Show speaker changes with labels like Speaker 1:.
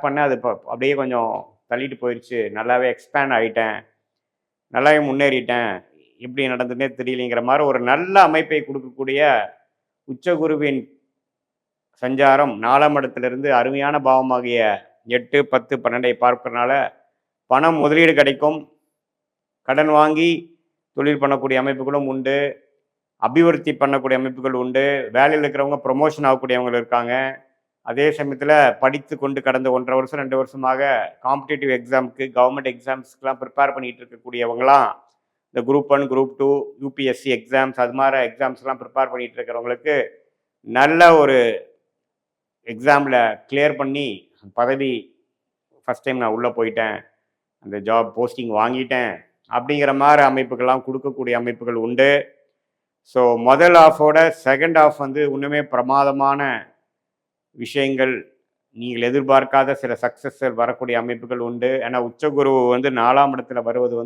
Speaker 1: பண்ணேன். அது இப்போ அப்படியே கொஞ்சம் தள்ளிட்டு போயிடுச்சு. நல்லாவே எக்ஸ்பேண்ட் ஆகிட்டேன், நல்லாவே முன்னேறிட்டேன், எப்படி நடந்ததுன்னே தெரியலைங்கிற மாதிரி ஒரு நல்ல அமைப்பை கொடுக்கக்கூடிய உச்சகுருவின் சஞ்சாரம் 4ஆம் இடத்திலிருந்து அருமையான பாவமாகிய 8, 10, 12 பார்க்கறனால பணம் முதலீடு கிடைக்கும். கடன் வாங்கி தொழில் பண்ணக்கூடிய அமைப்புகளும் உண்டு. அபிவிருத்தி பண்ணக்கூடிய அமைப்புகள் உண்டு. வேலையில் இருக்கிறவங்க ப்ரொமோஷன் ஆகக்கூடியவங்க இருக்காங்க. அதே சமயத்தில் படித்து கொண்டு கடந்த 1.5 வருஷம் 2 வருஷமாக காம்படிட்டிவ் எக்ஸாமுக்கு கவர்மெண்ட் எக்ஸாம்ஸ்க்கெலாம் ப்ரிப்பேர் பண்ணிகிட்டு இருக்கக்கூடியவங்களாம் இந்த குரூப் 1 குரூப் 2 யூபிஎஸ்சி எக்ஸாம்ஸ் அது மாதிரி எக்ஸாம்ஸ்லாம் ப்ரிப்பேர் பண்ணிகிட்டு இருக்கிறவங்களுக்கு நல்ல ஒரு எக்ஸாமில் கிளியர் பண்ணி பதவி ஃபஸ்ட் டைம் நான் உள்ளே போயிட்டேன், அந்த ஜாப் போஸ்டிங் வாங்கிட்டேன் அப்படிங்கிற மாதிரி அமைப்புகள்லாம் கொடுக்கக்கூடிய அமைப்புகள் உண்டு. ஸோ முதல் ஆஃபோட செகண்ட் ஆஃப் வந்து இன்னுமே பிரமாதமான விஷயங்கள், நீங்கள் எதிர்பார்க்காத சில சக்ஸஸ் வரக்கூடிய அமைப்புகள் உண்டு. ஏன்னா உச்சகுரு வந்து 4ஆம் இடத்துல வருவது வந்து